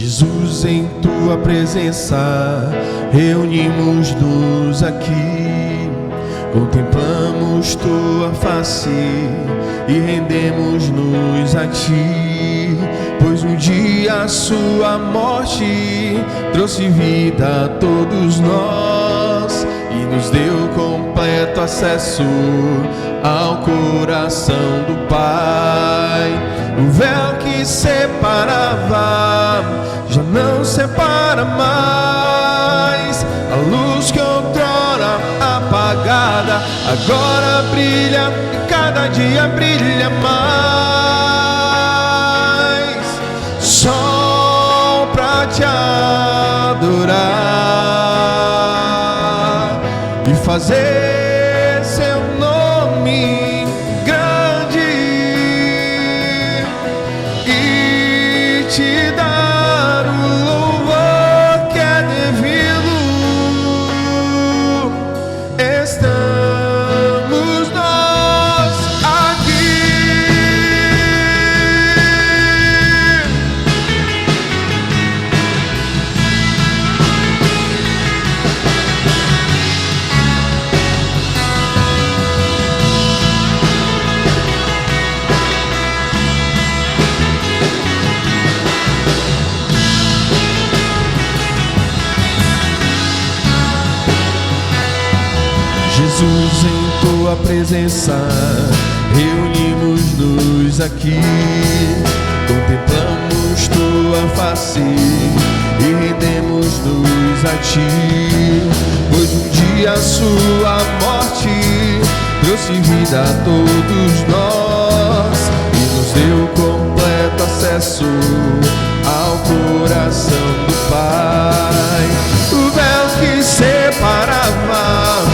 Jesus, em tua presença reunimos-nos aqui, contemplamos tua face e rendemos-nos a ti, pois um dia a sua morte trouxe vida a todos nós e nos deu completo acesso ao coração do Pai. O véu que separava já não separa mais. A luz que outrora apagada agora brilha e cada dia brilha mais. Só pra te adorar e fazer seu nome grande e te dar o louvor que é devido. Estamos nós aqui. Jesus, em tua presença reunimos-nos aqui, contemplamos tua face e rendemos-nos a ti, pois um dia a sua morte trouxe vida a todos nós e nos deu completo acesso ao coração do Pai. O véu que separava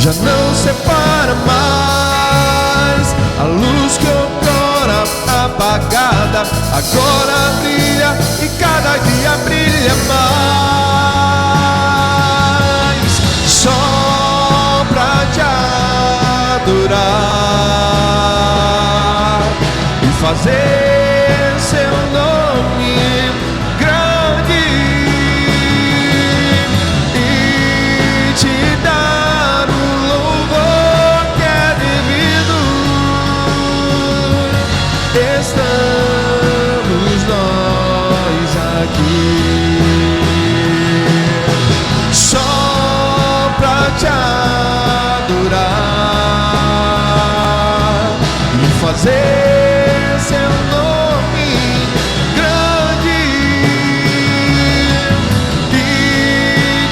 já não separa mais. A luz que outrora apagada agora brilha e cada dia brilha mais. Só pra te adorar e fazer seu nome grande e te dar estamos nós aqui. Só pra te adorar e fazer seu nome grande e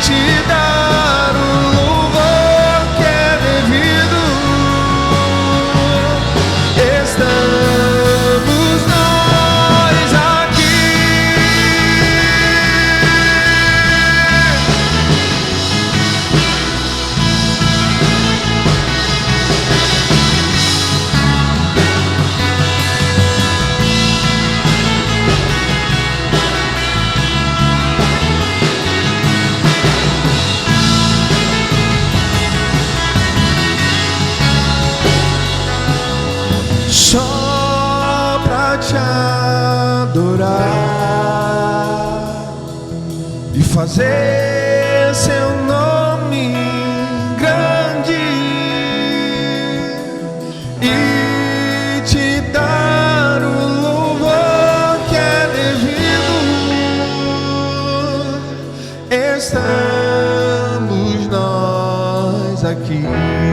te dar o louvor que é devido. Estamos nós aqui. Só pra te adorar e fazer seu nome grande e te dar o louvor que é devido. Estamos nós aqui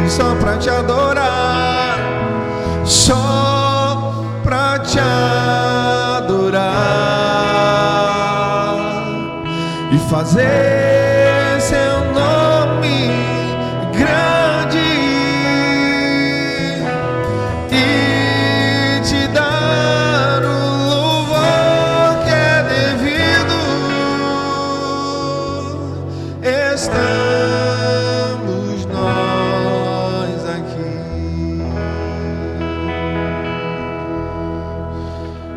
só pra te adorar. Só pra te adorar e fazer seu nome grande e te dar o louvor que é devido. Estamos nós aqui.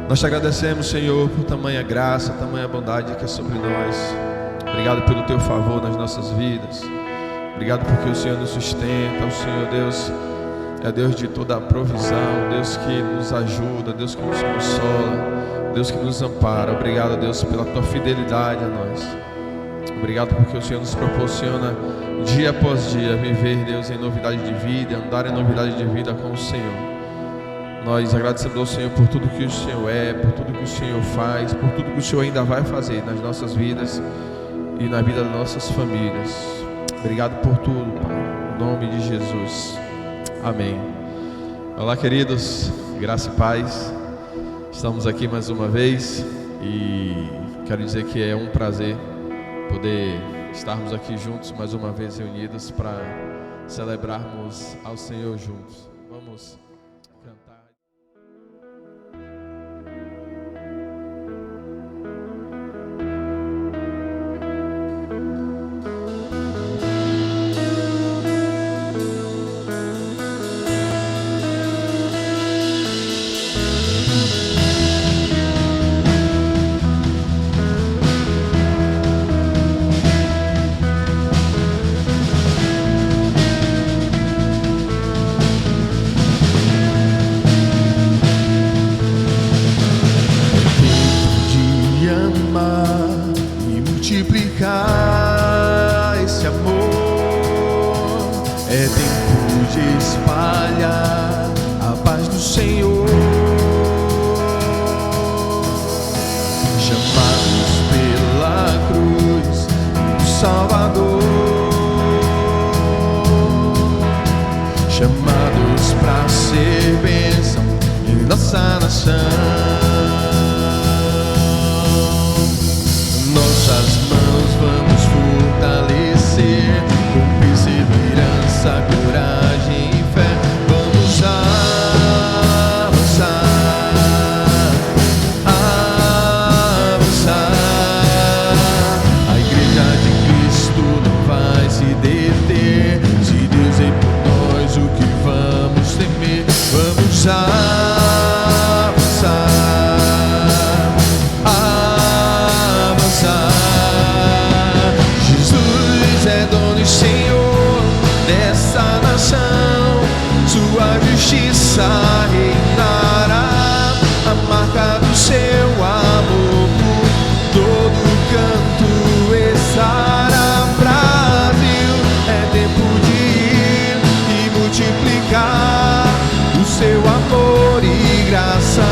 Nós te agradecemos, Senhor, por tamanha graça, tamanha bondade que é sobre nós. Obrigado pelo teu favor nas nossas vidas. Obrigado porque o Senhor nos sustenta. O Senhor, Deus, é Deus de toda a provisão, Deus que nos ajuda, Deus que nos consola. Deus que nos ampara. Obrigado, Deus, pela tua fidelidade a nós. Obrigado porque o Senhor nos proporciona dia após dia viver, Deus, em novidade de vida, andar em novidade de vida com o Senhor. Nós agradecemos ao Senhor por tudo que o Senhor é, por tudo que o Senhor faz, por tudo que o Senhor ainda vai fazer nas nossas vidas e na vida das nossas famílias. Obrigado por tudo, Pai, em nome de Jesus. Amém. Olá, queridos, graça e paz. Estamos aqui mais uma vez e quero dizer que é um prazer poder estarmos aqui juntos mais uma vez reunidos para celebrarmos ao Senhor juntos. Vamos cantar. Esse amor é tempo de espalhar a paz do Senhor, chamados pela cruz do Salvador, chamados para ser bênção em nossa nação. Nossas mãos vamos fortalecer com perseverança, coragem e fé. Vamos avançar, avançar. A igreja de Cristo não vai se deter. Se Deus é por nós, o que vamos temer? Vamos Jesus é dono e Senhor dessa nação, sua justiça reinará, a marca do seu amor por todo canto estará. Brasil, é tempo de ir e multiplicar o seu amor e graça,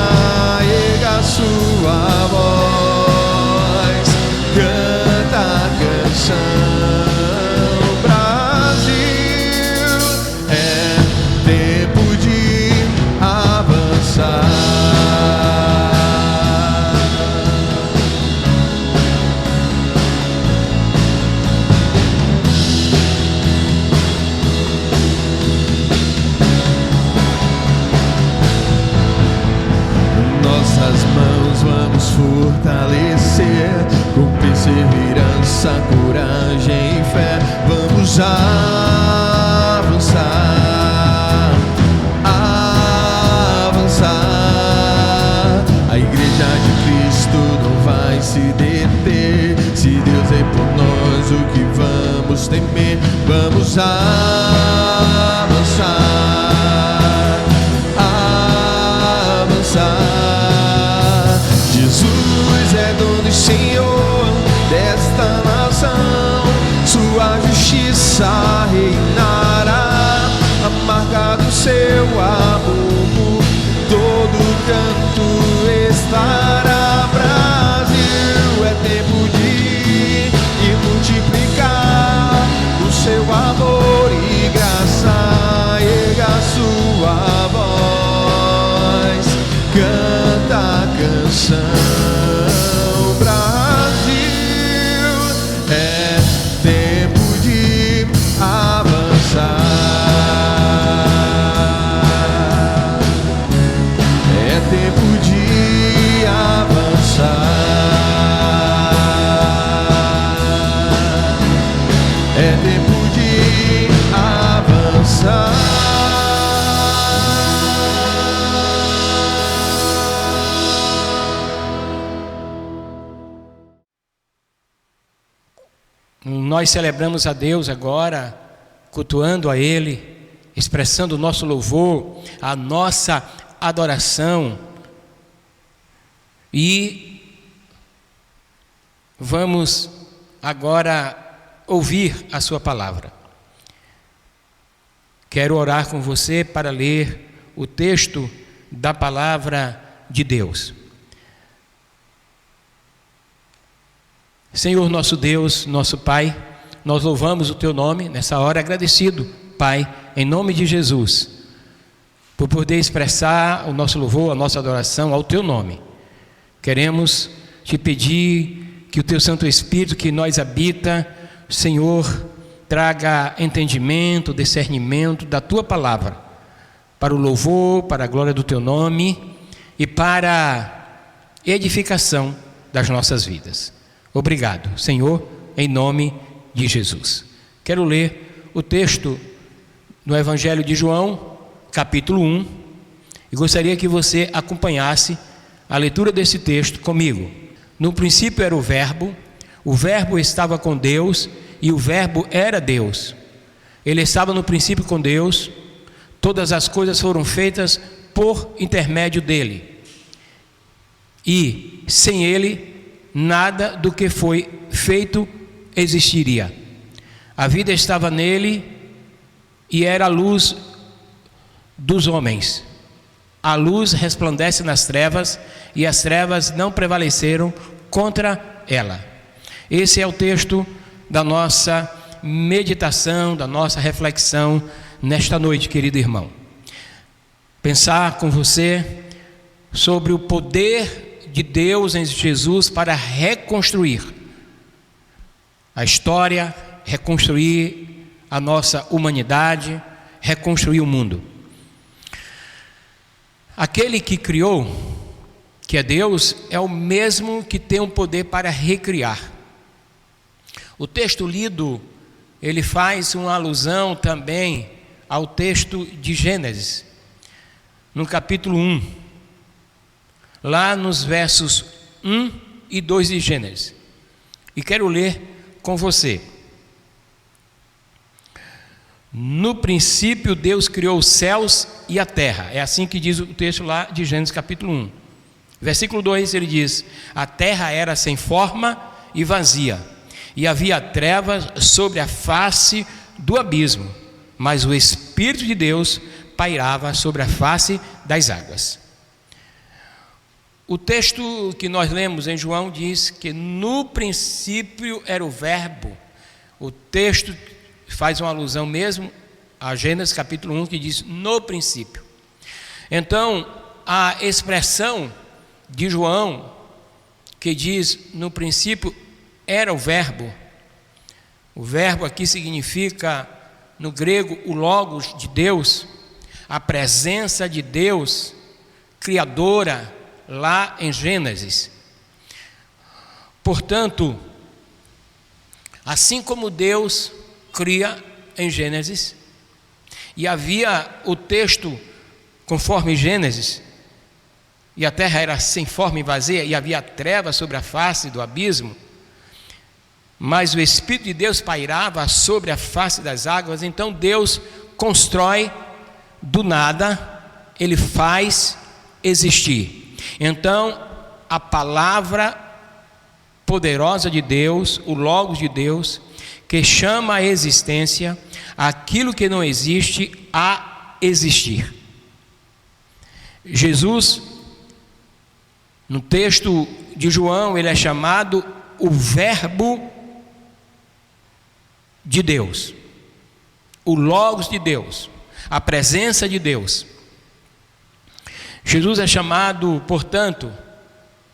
erga a sua voz, canta a canção. Brasil, é tempo de avançar. Nossas mãos vamos fortalecer com perseverança, coragem e fé. Vamos avançar, avançar. A igreja de Cristo não vai se deter. Se Deus é por nós, o que vamos temer? Vamos avançar, avançar. Jesus é dono e Senhor desta nação, sua justiça reinará, a marca do seu amor por todo canto estará. Brasil, é tempo de ir e multiplicar o seu amor e graça, erga a sua voz, canta a canção. Brasil, é tempo de avançar, é tempo de avançar, é tempo de avançar. Nós celebramos a Deus agora, cultuando a Ele, expressando o nosso louvor, a nossa adoração. E vamos agora ouvir a sua palavra. Quero orar com você para ler o texto da palavra de Deus. Senhor nosso Deus, nosso Pai, nós louvamos o Teu nome nessa hora, agradecido, Pai, em nome de Jesus, por poder expressar o nosso louvor, a nossa adoração ao Teu nome. Queremos Te pedir que o Teu Santo Espírito que em nós habita, Senhor, traga entendimento, discernimento da Tua palavra, para o louvor, para a glória do Teu nome e para a edificação das nossas vidas. Obrigado, Senhor, em nome de Jesus. Quero ler o texto no Evangelho de João, capítulo 1, e gostaria que você acompanhasse a leitura desse texto comigo. No princípio era o Verbo estava com Deus e o Verbo era Deus. Ele estava no princípio com Deus, todas as coisas foram feitas por intermédio dele. E sem ele, nada do que foi feito existiria. A vida estava nele e era a luz dos homens. A luz resplandece nas trevas e as trevas não prevaleceram contra ela. Esse é o texto da nossa meditação, da nossa reflexão nesta noite, querido irmão. Pensar com você sobre o poder de Deus em Jesus para reconstruir a história, reconstruir a nossa humanidade, reconstruir o mundo. Aquele que criou, que é Deus, é o mesmo que tem o poder para recriar. O texto lido, ele faz uma alusão também ao texto de Gênesis, no capítulo 1. Lá nos versos 1 e 2 de Gênesis. E quero ler com você. No princípio Deus criou os céus e a terra. É assim que diz o texto lá de Gênesis capítulo 1. Versículo 2 ele diz: a terra era sem forma e vazia, e havia trevas sobre a face do abismo, mas o Espírito de Deus pairava sobre a face das águas. O texto que nós lemos em João diz que no princípio era o Verbo. O texto faz uma alusão mesmo a Gênesis capítulo 1, que diz no princípio. Então, a expressão de João, que diz no princípio era o Verbo aqui significa, no grego, o Logos de Deus, a presença de Deus, criadora, lá em Gênesis. Portanto, assim como Deus cria em Gênesis, e havia o texto conforme Gênesis, e a terra era sem forma e vazia, e havia trevas sobre a face do abismo, mas o Espírito de Deus pairava sobre a face das águas. Então Deus constrói do nada, Ele faz existir. Então, a palavra poderosa de Deus, o Logos de Deus, que chama a existência aquilo que não existe a existir. Jesus, no texto de João, ele é chamado o Verbo de Deus, o Logos de Deus, a presença de Deus. Jesus é chamado, portanto,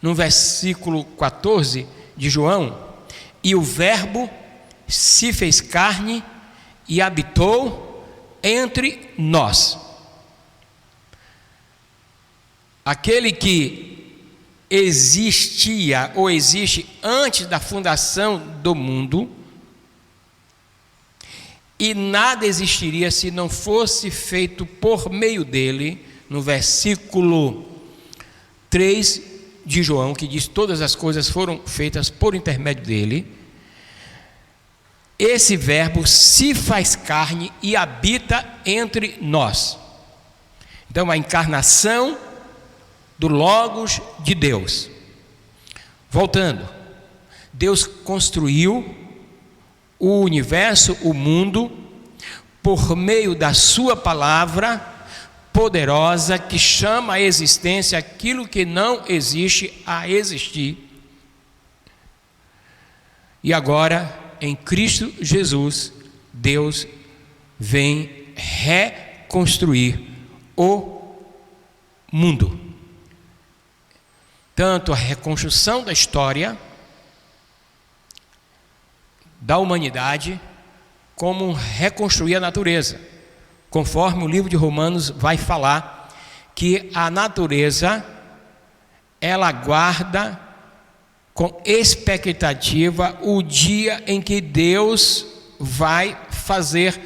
no versículo 14 de João, e o Verbo se fez carne e habitou entre nós. Aquele que existia ou existe antes da fundação do mundo, e nada existiria se não fosse feito por meio dele, no versículo 3 de João, que diz: todas as coisas foram feitas por intermédio dele. Esse Verbo se faz carne e habita entre nós. Então, a encarnação do Logos de Deus. Voltando, Deus construiu o universo, o mundo, por meio da sua palavra poderosa, que chama à existência aquilo que não existe a existir. E agora, em Cristo Jesus, Deus vem reconstruir o mundo. Tanto a reconstrução da história da humanidade, como reconstruir a natureza, conforme o livro de Romanos vai falar, que a natureza, ela aguarda com expectativa o dia em que Deus vai fazer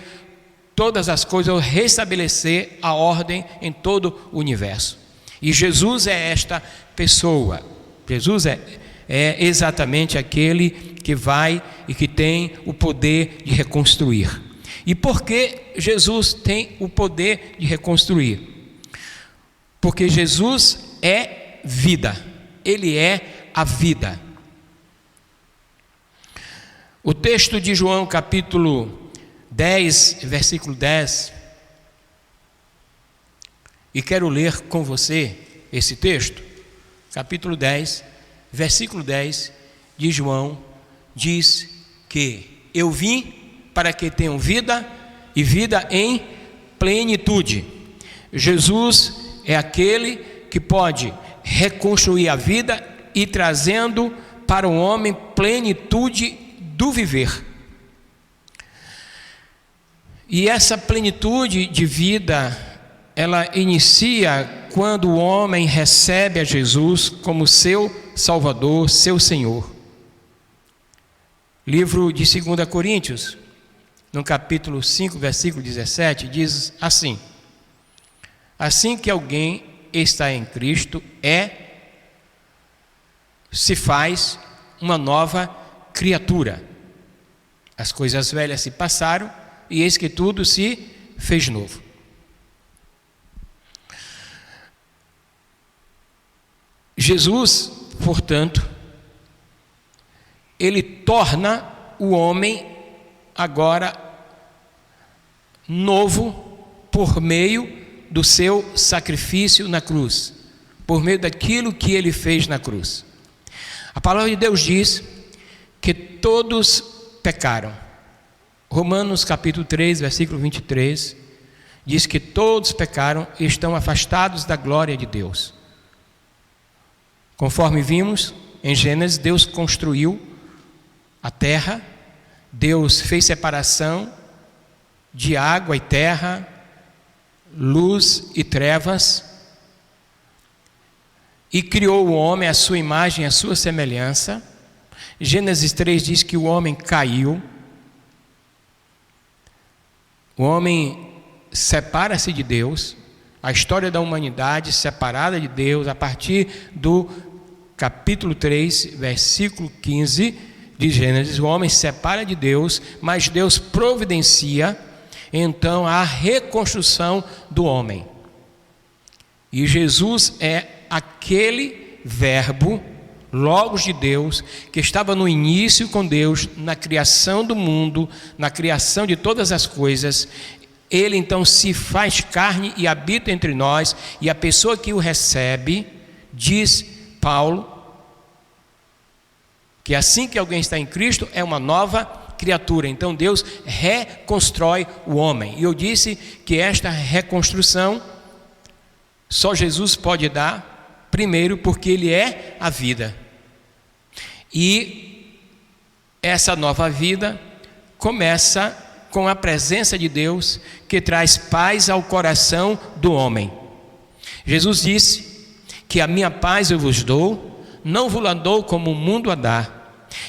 todas as coisas, ou restabelecer a ordem em todo o universo. E Jesus é esta pessoa. Jesus é exatamente aquele que vai e que tem o poder de reconstruir. E por que Jesus tem o poder de reconstruir? Porque Jesus é vida. Ele é a vida. O texto de João, capítulo 10, versículo 10, e quero ler com você esse texto, capítulo 10, versículo 10 de João, diz que eu vim para que tenham vida e vida em plenitude. Jesus é aquele que pode reconstruir a vida e trazendo para o homem plenitude do viver. E essa plenitude de vida, ela inicia quando o homem recebe a Jesus como seu Salvador, seu Senhor. Livro de 2 Coríntios, no capítulo 5, versículo 17, diz assim: assim que alguém está em Cristo, se faz uma nova criatura. As coisas velhas se passaram e eis que tudo se fez novo. Jesus, portanto, ele torna o homem agora novo por meio do seu sacrifício na cruz, por meio daquilo que ele fez na cruz. A palavra de Deus diz que todos pecaram. Romanos capítulo 3, versículo 23, diz que todos pecaram e estão afastados da glória de Deus. Conforme vimos em Gênesis, Deus construiu a terra, Deus fez separação de água e terra, luz e trevas, e criou o homem à sua imagem, à sua semelhança. Gênesis 3 diz que o homem caiu, o homem separa-se de Deus, a história da humanidade separada de Deus, a partir do capítulo 3, versículo 15 de Gênesis, o homem se separa de Deus, mas Deus providencia então a reconstrução do homem. E Jesus é aquele verbo, Logos de Deus, que estava no início com Deus, na criação do mundo, na criação de todas as coisas. Ele então se faz carne e habita entre nós, e a pessoa que o recebe, diz Paulo, que assim que alguém está em Cristo, é uma nova criatura. Então Deus reconstrói o homem. E eu disse que esta reconstrução só Jesus pode dar, primeiro porque Ele é a vida. E essa nova vida começa com a presença de Deus, que traz paz ao coração do homem. Jesus disse que a minha paz eu vos dou, não vos la dou como o mundo a dá.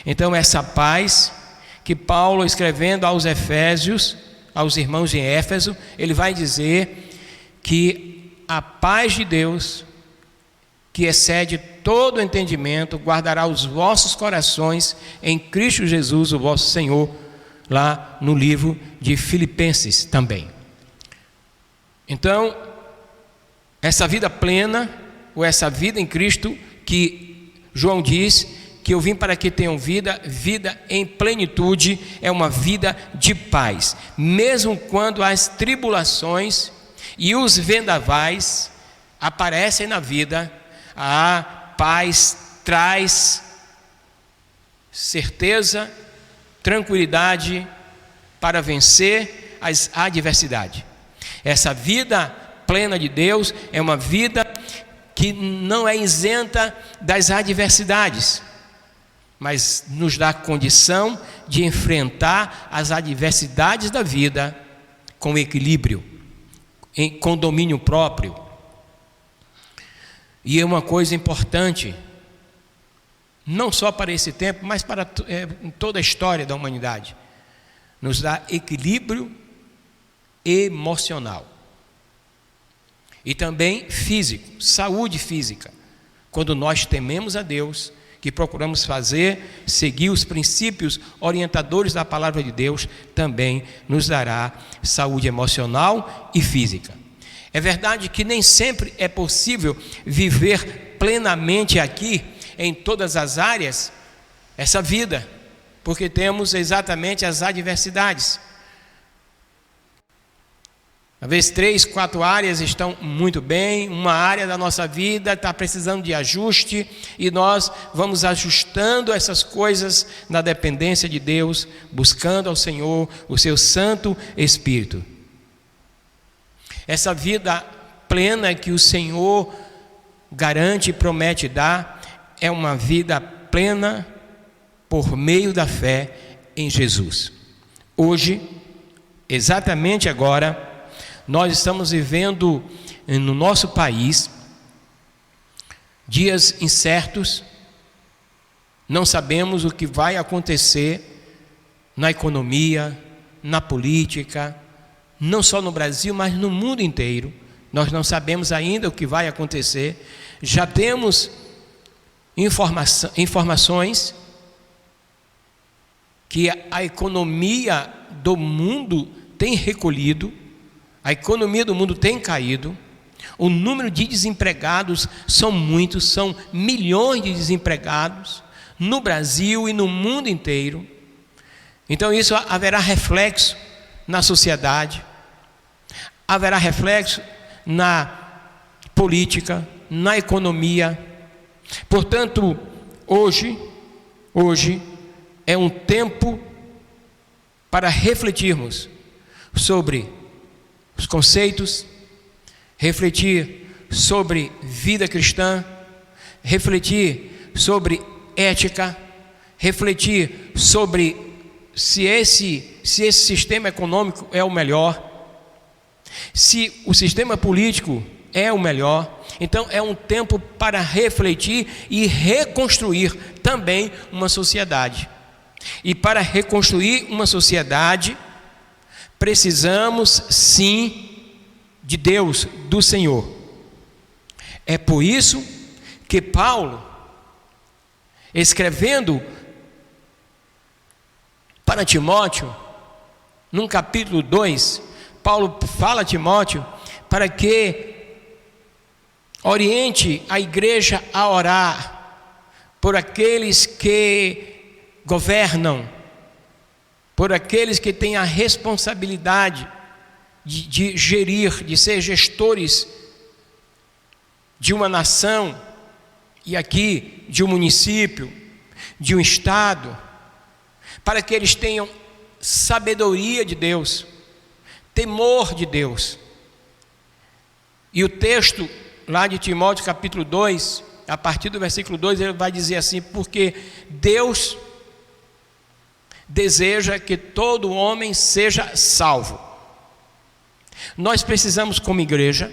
Então essa paz que Paulo, escrevendo aos Efésios, aos irmãos de Éfeso, ele vai dizer que a paz de Deus, que excede todo o entendimento, guardará os vossos corações em Cristo Jesus, o vosso Senhor, lá no livro de Filipenses também. Então, essa vida plena, ou essa vida em Cristo, que João diz que eu vim para que tenham vida, vida em plenitude, é uma vida de paz. Mesmo quando as tribulações e os vendavais aparecem na vida, a paz traz certeza, tranquilidade para vencer as adversidades. Essa vida plena de Deus é uma vida que não é isenta das adversidades, mas nos dá condição de enfrentar as adversidades da vida com equilíbrio, com domínio próprio. E é uma coisa importante, não só para esse tempo, mas para toda a história da humanidade, nos dá equilíbrio emocional e também físico, saúde física. Quando nós tememos a Deus, que procuramos seguir os princípios orientadores da palavra de Deus, também nos dará saúde emocional e física. É verdade que nem sempre é possível viver plenamente aqui, em todas as áreas, essa vida, porque temos exatamente as adversidades. Às vezes 3, 4 áreas estão muito bem, uma área da nossa vida está precisando de ajuste, e nós vamos ajustando essas coisas na dependência de Deus, buscando ao Senhor o seu Santo Espírito. Essa vida plena que o Senhor garante e promete dar é uma vida plena por meio da fé em Jesus. Hoje, exatamente agora, nós estamos vivendo no nosso país dias incertos, não sabemos o que vai acontecer na economia, na política, não só no Brasil, mas no mundo inteiro. Nós não sabemos ainda o que vai acontecer. Já temos informações que a economia do mundo tem recolhido, a economia do mundo tem caído, o número de desempregados são muitos, são milhões de desempregados no Brasil e no mundo inteiro. Então isso haverá reflexo na sociedade, haverá reflexo na política, na economia. Portanto, hoje é um tempo para refletirmos sobre os conceitos, refletir sobre vida cristã, refletir sobre ética, refletir sobre se esse sistema econômico é o melhor, se o sistema político é o melhor. Então é um tempo para refletir e reconstruir também uma sociedade. E para reconstruir uma sociedade, precisamos sim de Deus, do Senhor. É por isso que Paulo, escrevendo para Timóteo, no capítulo 2, Paulo fala a Timóteo para que oriente a igreja a orar por aqueles que governam, por aqueles que têm a responsabilidade de gerir, de ser gestores de uma nação, e aqui de um município, de um estado, para que eles tenham sabedoria de Deus, temor de Deus. E o texto lá de Timóteo capítulo 2, a partir do versículo 2, ele vai dizer assim: porque Deus deseja que todo homem seja salvo. Nós precisamos, como igreja,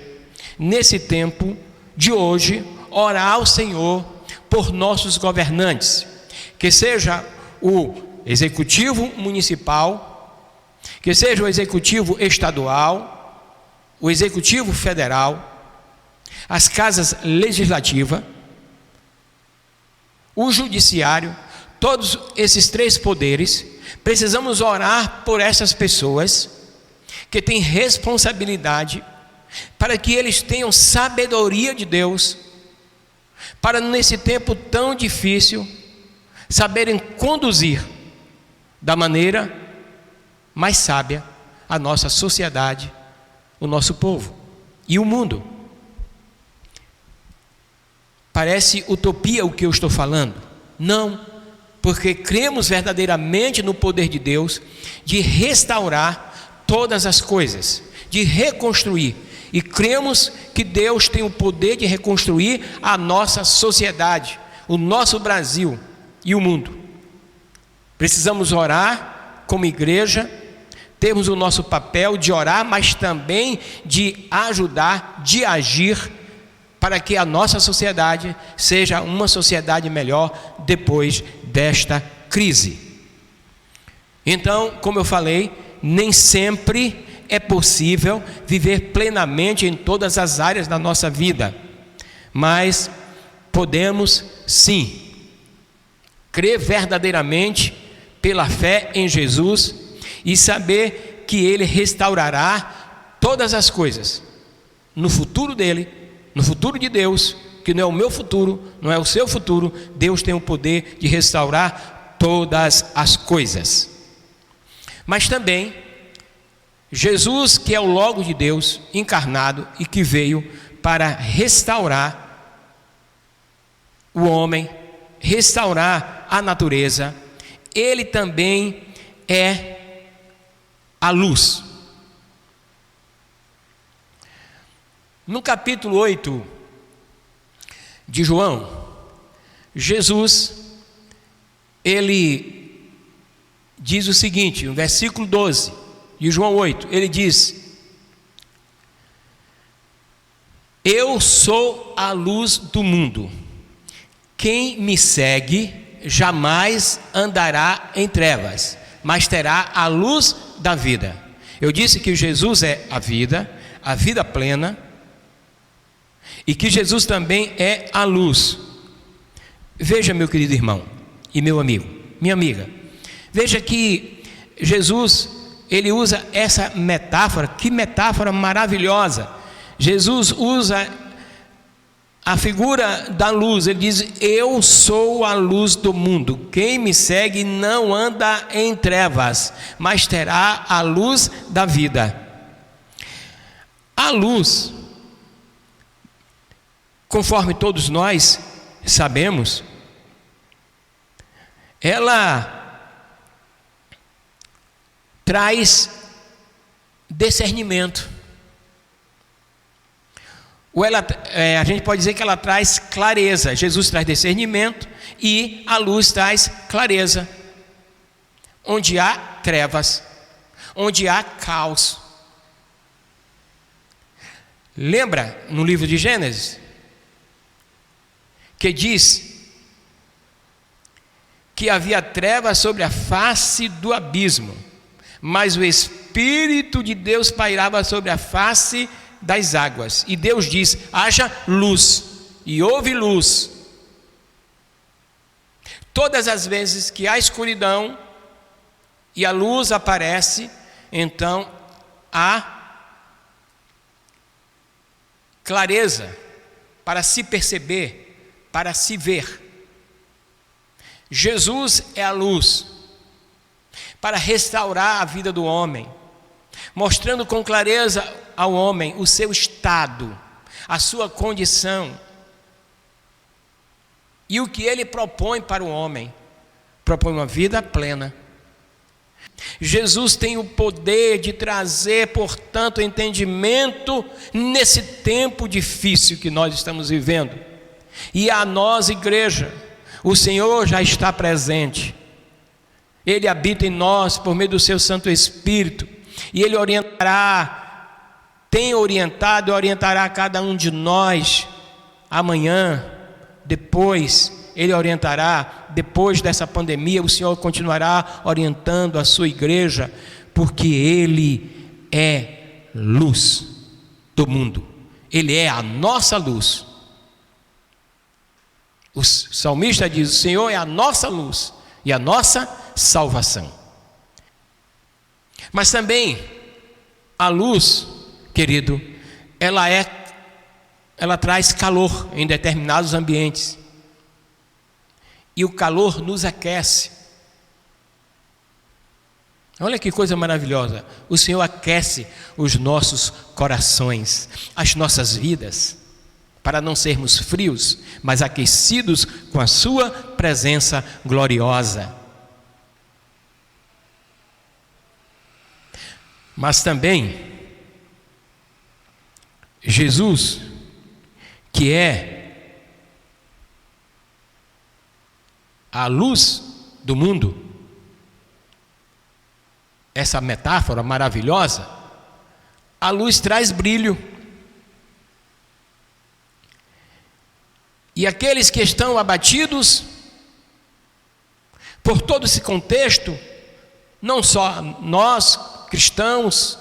nesse tempo de hoje, orar ao Senhor por nossos governantes, que seja o executivo municipal, que seja o executivo estadual, o executivo federal, as casas legislativas, o judiciário. Todos esses 3 poderes, precisamos orar por essas pessoas que têm responsabilidade, para que eles tenham sabedoria de Deus, para nesse tempo tão difícil, saberem conduzir da maneira mais sábia a nossa sociedade, o nosso povo e o mundo. Parece utopia o que eu estou falando? Não, porque cremos verdadeiramente no poder de Deus de restaurar todas as coisas, de reconstruir. E cremos que Deus tem o poder de reconstruir a nossa sociedade, o nosso Brasil e o mundo. Precisamos orar como igreja, temos o nosso papel de orar, mas também de ajudar, de agir, para que a nossa sociedade seja uma sociedade melhor depois desta crise. Então, como eu falei, nem sempre é possível viver plenamente em todas as áreas da nossa vida, mas podemos sim crer verdadeiramente pela fé em Jesus e saber que Ele restaurará todas as coisas no futuro dele, no futuro de Deus, que não é o meu futuro, não é o seu futuro. Deus tem o poder de restaurar todas as coisas. Mas também Jesus, que é o Logo de Deus encarnado e que veio para restaurar o homem, restaurar a natureza, Ele também é a luz. No capítulo 8 de João, Jesus, ele diz o seguinte, no versículo 12 de João 8, ele diz: eu sou a luz do mundo, quem me segue jamais andará em trevas, mas terá a luz da vida. Eu disse que Jesus é a vida plena, e que Jesus também é a luz. Veja, meu querido irmão e meu amigo, minha amiga, veja que Jesus, ele usa essa metáfora, que metáfora maravilhosa. Jesus usa a figura da luz, ele diz: eu sou a luz do mundo, quem me segue não anda em trevas, mas terá a luz da vida. A luz, conforme todos nós sabemos, ela traz discernimento. Ou a gente pode dizer que ela traz clareza. Jesus traz discernimento e a luz traz clareza. Onde há trevas, onde há caos. Lembra no livro de Gênesis que diz que havia trevas sobre a face do abismo, mas o Espírito de Deus pairava sobre a face das águas, e Deus diz: haja luz, e houve luz. Todas as vezes que há escuridão e a luz aparece, então há clareza para se perceber, para se ver. Jesus é a luz para restaurar a vida do homem, mostrando com clareza ao homem o seu estado, a sua condição e o que ele propõe para o homem. Propõe uma vida plena. Jesus tem o poder de trazer, portanto, entendimento nesse tempo difícil que nós estamos vivendo. E a nós, igreja, o Senhor já está presente. Ele habita em nós por meio do seu Santo Espírito, e Ele orientará, tem orientado e orientará cada um de nós. Amanhã, depois, Ele orientará. Depois dessa pandemia, o Senhor continuará orientando a sua igreja, porque Ele é luz do mundo. Ele é a nossa luz. O salmista diz: o Senhor é a nossa luz e a nossa salvação. Mas também a luz, querido, ela traz calor em determinados ambientes. e o calor nos aquece. Olha que coisa maravilhosa. O Senhor aquece os nossos corações, as nossas vidas, para não sermos frios, mas aquecidos com a sua presença gloriosa. Mas também Jesus, que é a luz do mundo, essa metáfora maravilhosa, a luz traz brilho. E aqueles que estão abatidos por todo esse contexto, não só nós cristãos,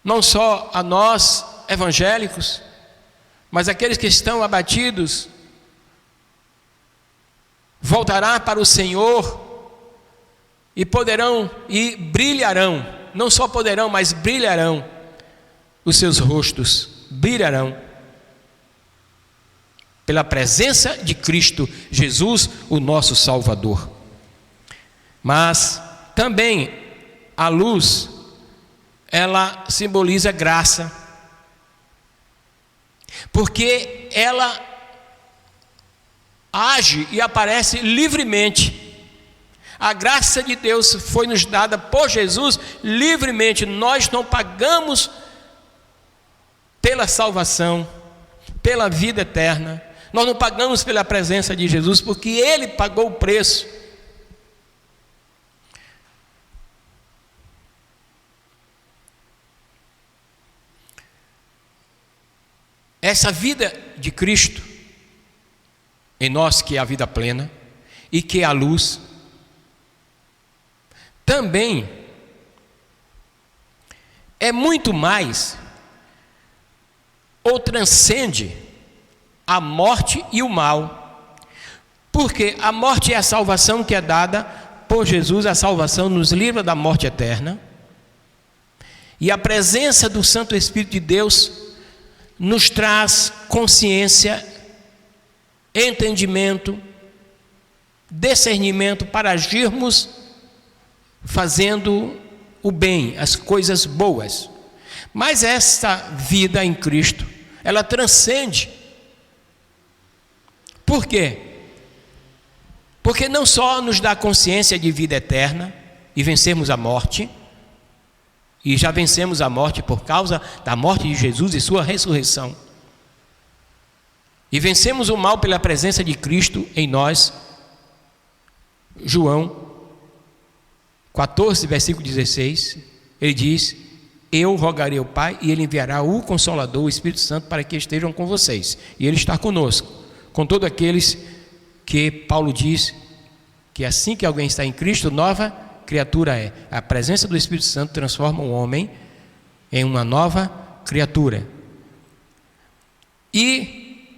não só a nós evangélicos, mas aqueles que estão abatidos, voltará para o Senhor e poderão e brilharão, não só poderão, mas brilharão, os seus rostos brilharão pela presença de Cristo Jesus, o nosso Salvador. Mas também a luz, ela simboliza graça, porque ela age e aparece livremente. A graça de Deus foi nos dada por Jesus livremente. Nós não pagamos pela salvação, pela vida eterna. Nós não pagamos pela presença de Jesus, porque Ele pagou o preço. Essa vida de Cristo em nós, que é a vida plena e que é a luz, também é muito mais, ou transcende a morte e o mal, porque a morte é a salvação que é dada por Jesus. A salvação nos livra da morte eterna, e a presença do Santo Espírito de Deus nos traz consciência, entendimento, discernimento para agirmos fazendo o bem, as coisas boas. Mas esta vida em Cristo, ela transcende. Por quê? Porque não só nos dá consciência de vida eterna e vencermos a morte, e já vencemos a morte por causa da morte de Jesus e sua ressurreição, e vencemos o mal pela presença de Cristo em nós. João 14, versículo 16, ele diz: eu rogarei ao Pai e Ele enviará o Consolador, o Espírito Santo, para que estejam com vocês. E Ele está conosco, com todos aqueles que Paulo diz que assim que alguém está em Cristo, nova criatura é. A presença do Espírito Santo transforma o homem em uma nova criatura. E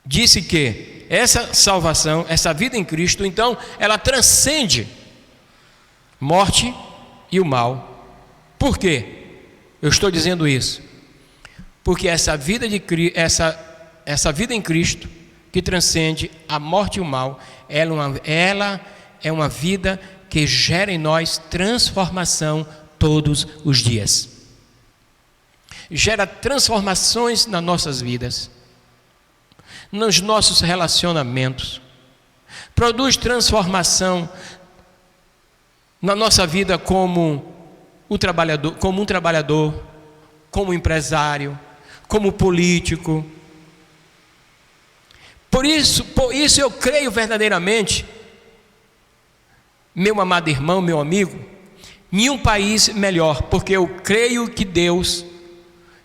disse que essa salvação, essa vida em Cristo, então, ela transcende morte e o mal. Por quê? Eu estou dizendo isso porque essa vida em Cristo, que transcende a morte e o mal, ela é uma vida que gera em nós transformação todos os dias. Gera transformações nas nossas vidas, nos nossos relacionamentos, produz transformação na nossa vida como um trabalhador, como empresário, como político. Por isso eu creio verdadeiramente, meu amado irmão, meu amigo, em um país melhor, porque eu creio que Deus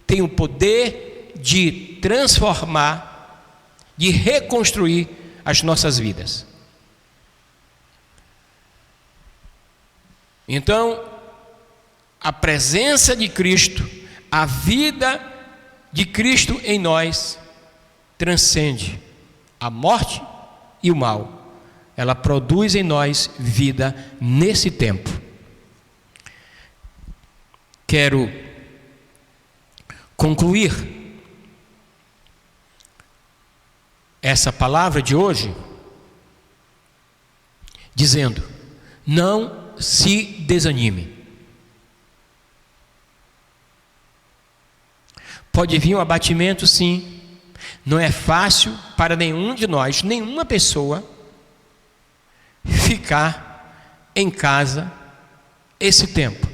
tem o poder de transformar, de reconstruir as nossas vidas. Então, a presença de Cristo, a vida de Cristo em nós, transcende a morte e o mal. Ela produz em nós vida nesse tempo. Quero concluir essa palavra de hoje dizendo: não se desanime. Pode vir um abatimento, sim. Não é fácil para nenhum de nós, nenhuma pessoa, ficar em casa esse tempo.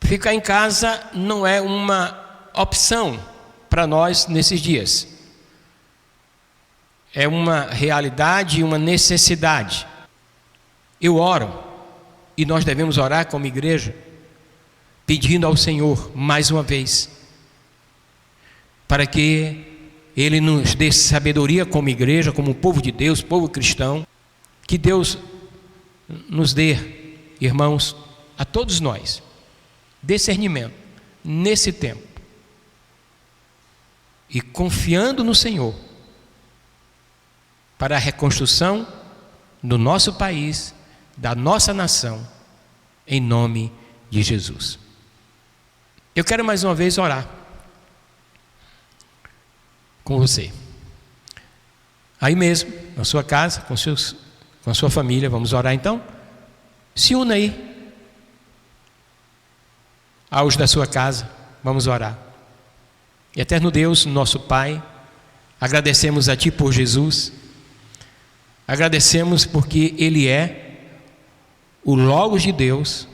Ficar em casa não é uma opção para nós nesses dias. É uma realidade e uma necessidade. Eu oro, e nós devemos orar como igreja, pedindo ao Senhor, mais uma vez, para que Ele nos dê sabedoria como igreja, como povo de Deus, povo cristão, que Deus nos dê, irmãos, a todos nós, discernimento nesse tempo, e confiando no Senhor, para a reconstrução do nosso país, da nossa nação, em nome de Jesus. Eu quero mais uma vez orar com você. Aí mesmo, na sua casa, com a sua família, vamos orar então? Se una aí, aos da sua casa, vamos orar. Eterno Deus, nosso Pai, agradecemos a Ti por Jesus, agradecemos porque Ele é o Logos de Deus,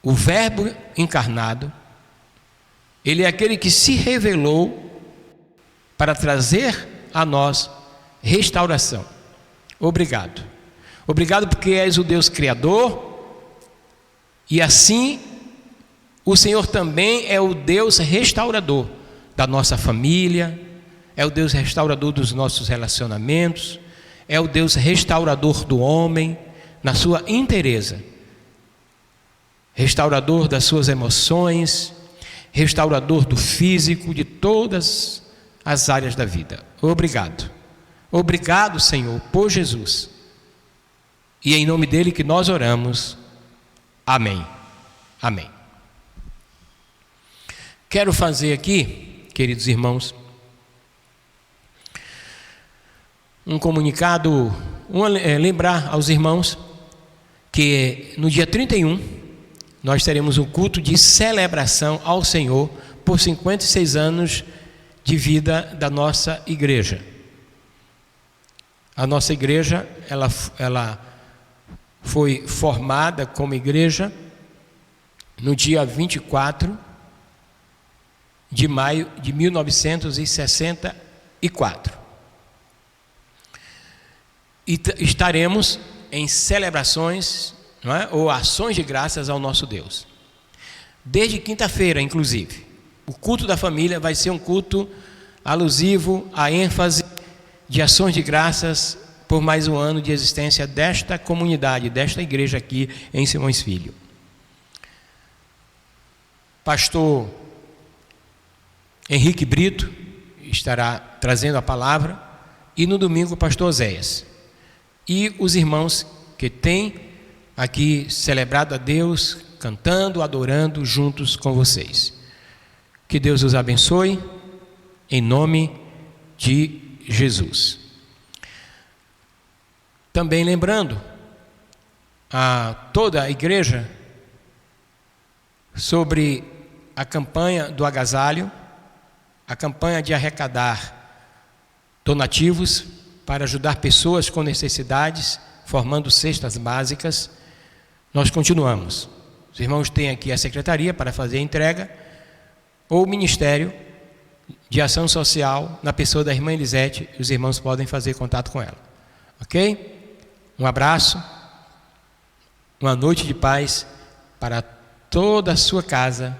o Verbo encarnado. Ele é aquele que se revelou para trazer a nós restauração. Obrigado. Obrigado porque és o Deus Criador, e assim o Senhor também é o Deus restaurador da nossa família, é o Deus restaurador dos nossos relacionamentos, é o Deus restaurador do homem na sua inteireza, restaurador das suas emoções, restaurador do físico, de todas as áreas da vida. Obrigado. Obrigado, Senhor, por Jesus. E é em nome dele que nós oramos. Amém. Amém. Quero fazer aqui, queridos irmãos, um comunicado, lembrar aos irmãos que no dia 31 nós teremos um culto de celebração ao Senhor por 56 anos de vida da nossa igreja. A nossa igreja, ela foi formada como igreja no dia 24 de maio de 1964. E estaremos em celebrações, não é? Ou ações de graças ao nosso Deus. Desde quinta-feira, inclusive, o culto da família vai ser um culto alusivo à ênfase de ações de graças por mais um ano de existência desta comunidade, desta igreja aqui em Simões Filho. Pastor Henrique Brito estará trazendo a palavra, e no domingo o pastor Oséias. E os irmãos que têm aqui celebrado a Deus, cantando, adorando juntos com vocês. Que Deus os abençoe, em nome de Jesus. Também lembrando a toda a igreja sobre a campanha do agasalho, a campanha de arrecadar donativos para ajudar pessoas com necessidades, formando cestas básicas. Nós continuamos. Os irmãos têm aqui a secretaria para fazer a entrega, ou o Ministério de Ação Social, na pessoa da irmã Elisete, os irmãos podem fazer contato com ela. Ok? Um abraço, uma noite de paz para toda a sua casa,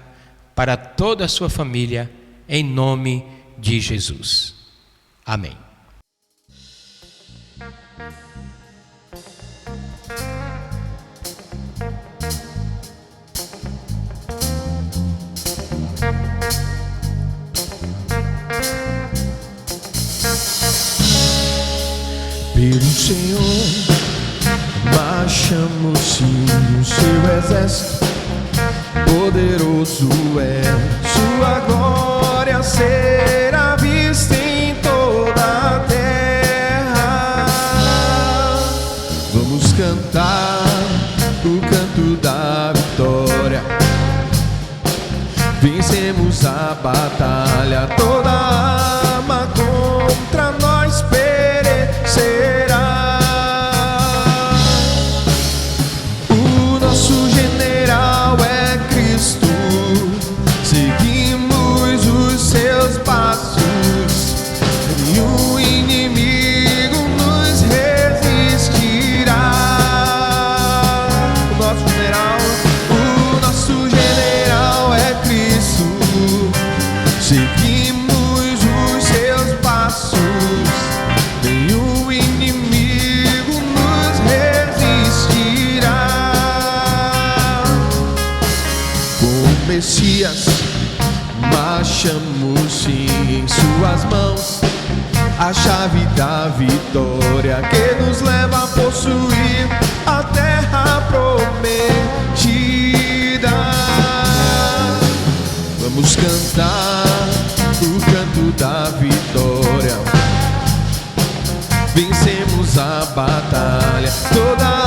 para toda a sua família, em nome de Jesus. Amém. Pelo Senhor marchamos-se o seu exército, poderoso é, sua glória será vista em toda a terra. Vamos cantar o canto da vitória, vencemos a batalha, toda arma contra nós perecerá. O nosso general é Cristo, seguimos os seus passos, nenhum inimigo nos resistirá. O nosso general é Cristo, seguimos os seus passos, nenhum inimigo nos resistirá. Com o Messias marchamos em suas mãos, a chave da vitória que nos leva a possuir a terra prometida. Vamos cantar o canto da vitória, vencemos a batalha, toda